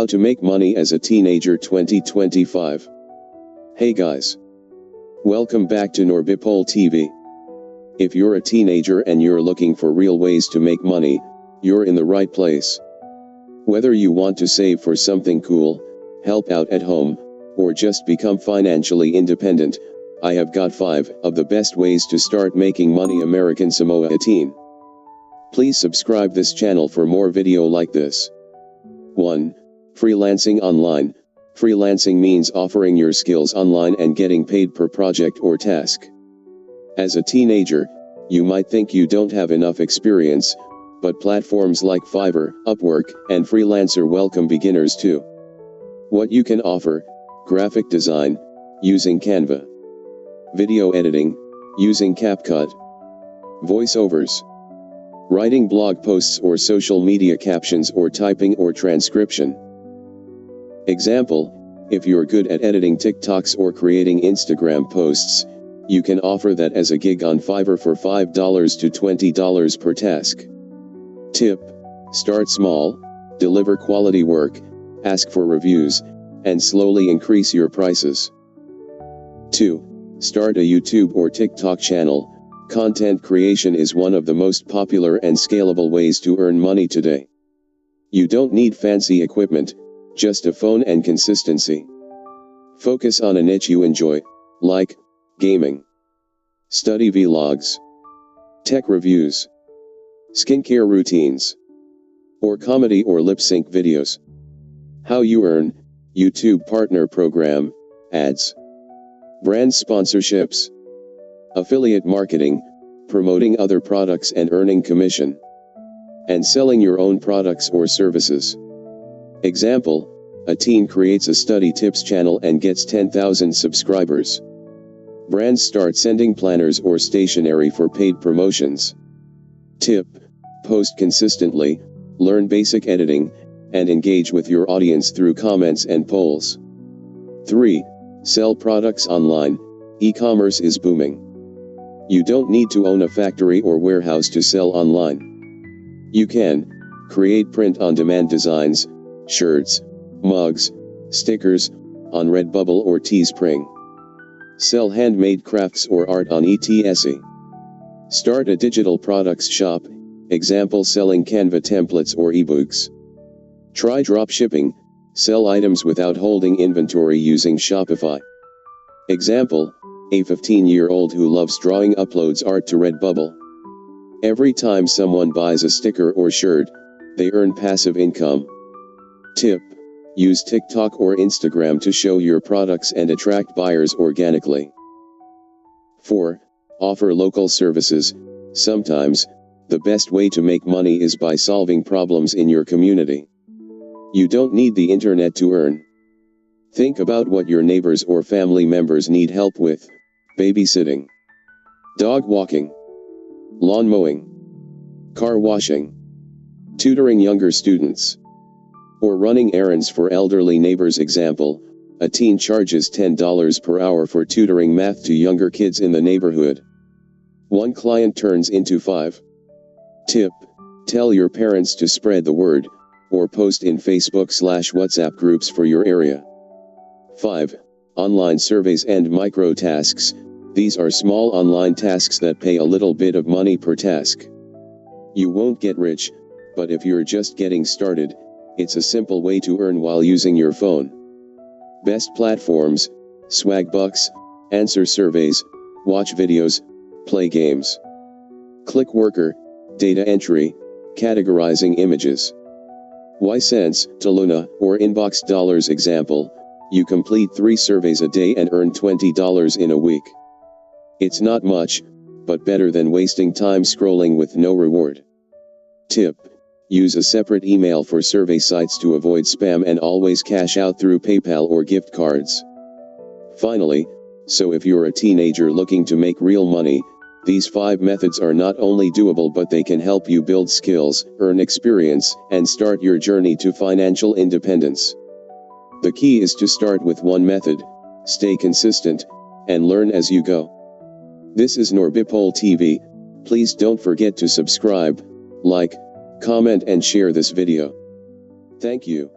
How to make money as a teenager 2025. Hey guys. Welcome back to NorBipole TV. If you're a teenager and you're looking for real ways to make money, you're in the right place. Whether you want to save for something cool, help out at home, or just become financially independent, I have got 5 of the best ways to start making money American Samoa a teen. Please subscribe this channel for more video like this. 1. Freelancing online. Freelancing means offering your skills online and getting paid per project or task. As a teenager, you might think you don't have enough experience, but platforms like Fiverr, Upwork, and Freelancer welcome beginners too. What you can offer: graphic design, using Canva; video editing, using CapCut; voiceovers; writing blog posts or social media captions or typing or transcription. Example: if you're good at editing TikToks or creating Instagram posts, you can offer that as a gig on Fiverr for $5 to $20 per task. Tip: start small, deliver quality work, ask for reviews, and slowly increase your prices. 2. Start a YouTube or TikTok channel. Content creation is one of the most popular and scalable ways to earn money today. You don't need fancy equipment, just a phone and consistency. Focus on a niche you enjoy, like gaming, study vlogs, tech reviews, skincare routines, or comedy or lip sync videos. How you earn: YouTube Partner Program, ads, brand sponsorships, affiliate marketing, promoting other products and earning commission, and selling your own products or services. Example: a teen creates a study tips channel and gets 10,000 subscribers. Brands start sending planners or stationery for paid promotions. Tip: post consistently, learn basic editing, and engage with your audience through comments and polls. 3. Sell products online. E-commerce is booming. You don't need to own a factory or warehouse to sell online. You can create print-on-demand designs, shirts, mugs, stickers, on Redbubble or Teespring. Sell handmade crafts or art on Etsy. Start a digital products shop, example selling Canva templates or ebooks. Try dropshipping, sell items without holding inventory using Shopify. Example: a 15-year-old who loves drawing uploads art to Redbubble. Every time someone buys a sticker or shirt, they earn passive income. Tip: use TikTok or Instagram to show your products and attract buyers organically. 4. Offer local services. Sometimes, the best way to make money is by solving problems in your community. You don't need the internet to earn. Think about what your neighbors or family members need help with: babysitting, dog walking, lawn mowing, car washing, tutoring younger students, or running errands for elderly neighbors. Example: a teen charges $10 per hour for tutoring math to younger kids in the neighborhood. 1 client turns into 5. Tip: tell your parents to spread the word, or post in Facebook/WhatsApp groups for your area. 5. Online surveys and micro tasks. These are small online tasks that pay a little bit of money per task. You won't get rich, but if you're just getting started, it's a simple way to earn while using your phone. Best platforms: Swagbucks, answer surveys, watch videos, play games. Clickworker, data entry, categorizing images. Ysense, Taluna, or Inbox Dollars. Example: you complete 3 surveys a day and earn $20 in a week. It's not much, but better than wasting time scrolling with no reward. Tip: use a separate email for survey sites to avoid spam and always cash out through PayPal or gift cards. Finally, so if you're a teenager looking to make real money, these 5 methods are not only doable but they can help you build skills, earn experience, and start your journey to financial independence. The key is to start with one method, stay consistent, and learn as you go. This is NorBipole TV. Please don't forget to subscribe, like, comment and share this video. Thank you.